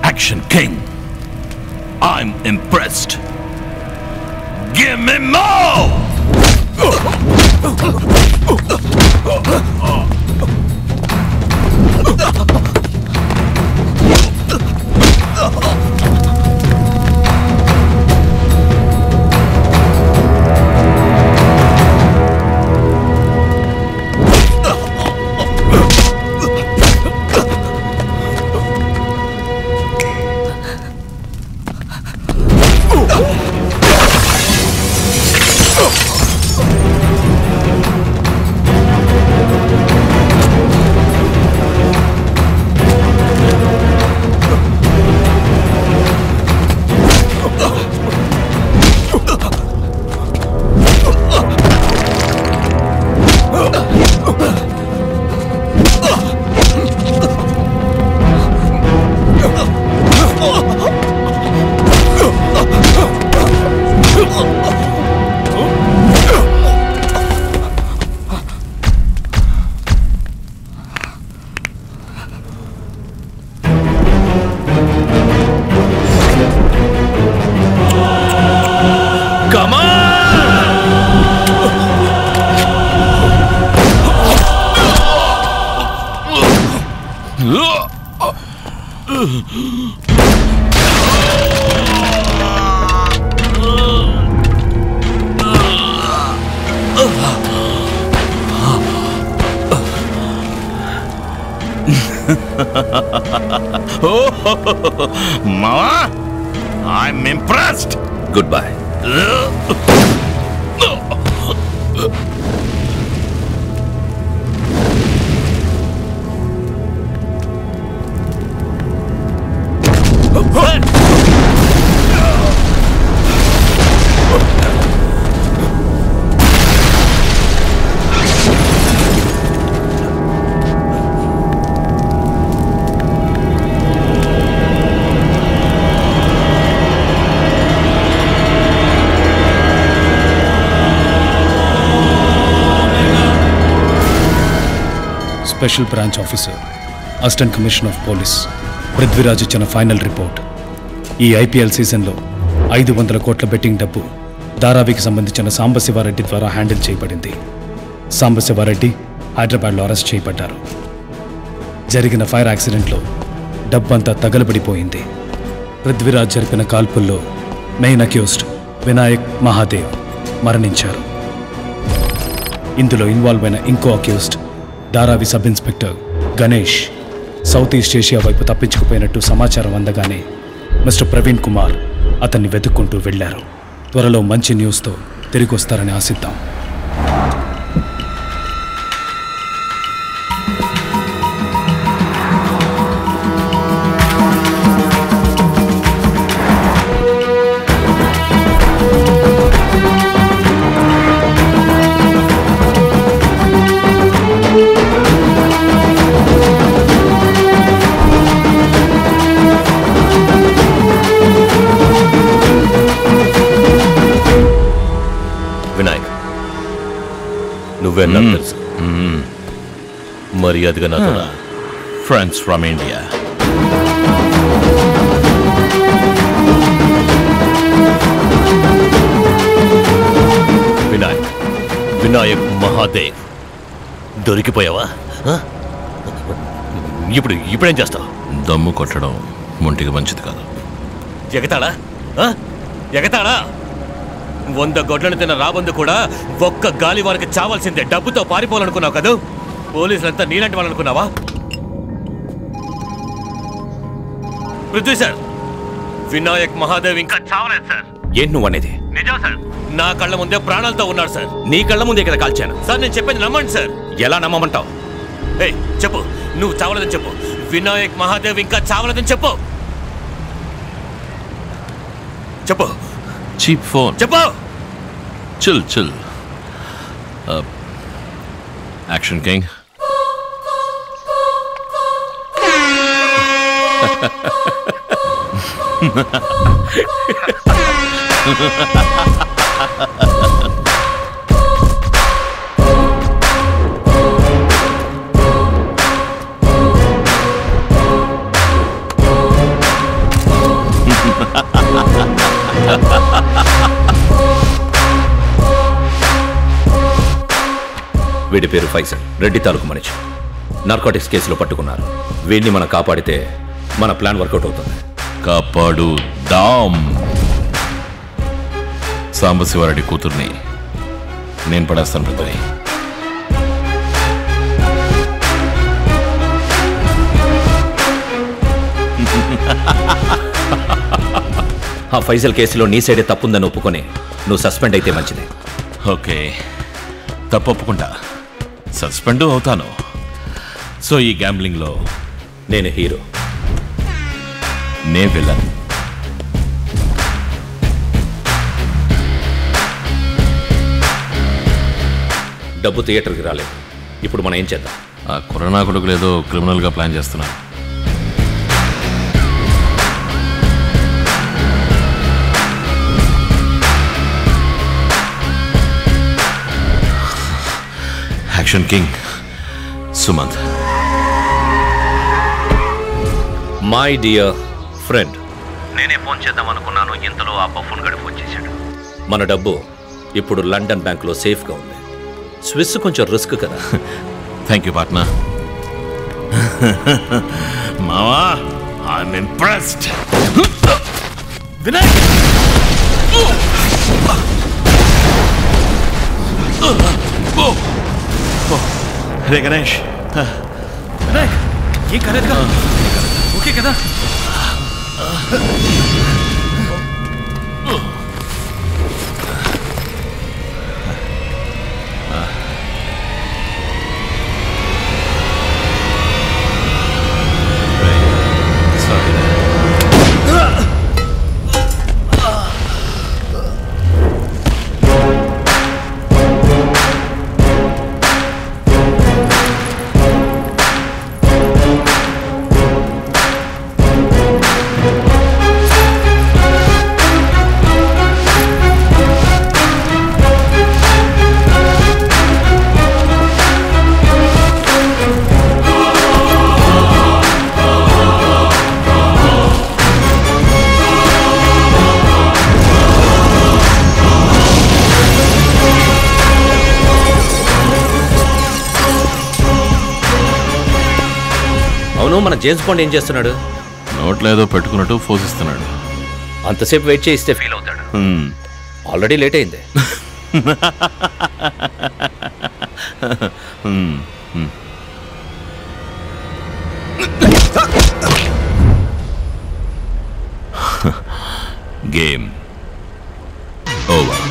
Action King, I'm impressed. Give me more! Mama, I'm impressed. Goodbye. Special branch officer assistant commissioner of police Prithviraj ఇచ్చిన final report. ఈ IPL సీజన్లో 500 కోట్ల betting డబ్బు ధారావికి సంబంధించిన సాంబశివారెడ్డి ద్వారా handle చేయబడింది. సాంబశివారెడ్డి హైదరాబాద్లో అరెస్ట్ చేయబడ్డారు. జరిగిన ఫైర్ యాక్సిడెంట్లో డబ్బంతా తగలబడిపోయింది. పృథ్వీరాజ్ జరిపిన కాల్పుల్లో మెయిన్ అక్యూజ్డ్ వినాయక్ మహాదేవ్ మరణించారు. ఇందులో ఇన్వాల్వ్ అయిన ఇంకో accused Dharavi sub inspector Ganesh south east Asia వైపు తప్పించుకుపోయినట్టు సమాచారం అందగానే మిస్టర్ ప్రవీణ్ కుమార్ అతన్ని వెతుక్కుంటూ వెళ్లారు. త్వరలో మంచి న్యూస్తో తిరిగి వస్తారని ఆశిద్దాం. నువ్వే నాకు తెలుసు. మర్యాదగా నాతో friends from India. Vinayak Mahadev దొరికిపోయావా? ఇప్పుడేం చేస్తావు? దమ్ము కొట్టడం ఒంటికి మంచిది కాదు. ఎగతాడా? 100 గొడ్లను తిన్న రాబందు కూడా ఒక్క గాలి వారికి చావాల్సిందే. డబ్బుతో పారిపోవాలనుకున్నావు కదా? పోలీసులంతా నీలాంటి వాళ్ళు అనుకున్నావా? పృథ్వీ సార్, వినాయక్ మహాదేవ్ ఇంకా చావలేదు సార్. ఏంటి నువ్వు అనేది? నిజం సార్, నా కళ్ళ ముందే ప్రాణాలతో ఉన్నాడు సార్. నీ కళ్ళ ముందే కదా కాల్చాను సార్. నేను చెప్పేది నమ్మండి సార్. ఎలా నమ్మమంటావు? చెప్పు, నువ్వు చావలేదని చెప్పు. వినాయక్ మహాదేవ్ ఇంకా చావలేదని చెప్పు. చెప్పు. Cheap phone. చెప్పు. చిల్. Action king. వీడి పేరు ఫైసల్, రెడ్డి తాలూకు మనిషి. నార్కోటిక్స్ కేసులో పట్టుకున్నారు. వీడిని మనం కాపాడితే మన ప్లాన్ వర్కౌట్ అవుతుంది. కాపాడు దామ్. సాంబశివారెడ్డి కూతుర్ని నేను పడేస్తాను పృథ్వీ. ఆ ఫైజల్ కేసులో నీ సైడే తప్పుందని ఒప్పుకొని నువ్వు సస్పెండ్ అయితే మంచిది. ఓకే, తప్పు ఒప్పుకుంటా, సస్పెండ్ అవుతాను. సో ఈ గ్యాంబ్లింగ్లో నేను హీరో, నే విలన్. డబ్బు థియేటర్కి రాలేదు. ఇప్పుడు మనం ఏం చేద్దాం? ఆ కరోనా కొడుకులు ఏదో క్రిమినల్గా ప్లాన్ చేస్తున్నాను. Action king Sumanth. My dear friend, నేనే ఫోన్ చేద్దాం అనుకున్నాను, ఇంతలో ఆ బఫూన్ గడి ఫోన్ చేశాడు. మన డబ్బు ఇప్పుడు లండన్ బ్యాంకులో సేఫ్గా ఉంది. స్విస్ కొంచెం రిస్క్ కదా. Thank you partner. మావా, ఐఎమ్ ఇంప్రెస్డ్. వినాయక్, రే గణేష్. వినాయక్, ఏం కాలేదుగా? ఓకే కదా? అవును, మన జేమ్స్ బాండ్ ఏం చేస్తున్నాడు? నోట్లో ఏదో పెట్టుకున్నట్టు పోషిస్తున్నాడు. అంతసేపు వెయిట్ చేయిస్తే ఫీల్ అవుతాడు. ఆల్రెడీ లేట్ అయింది. Game over.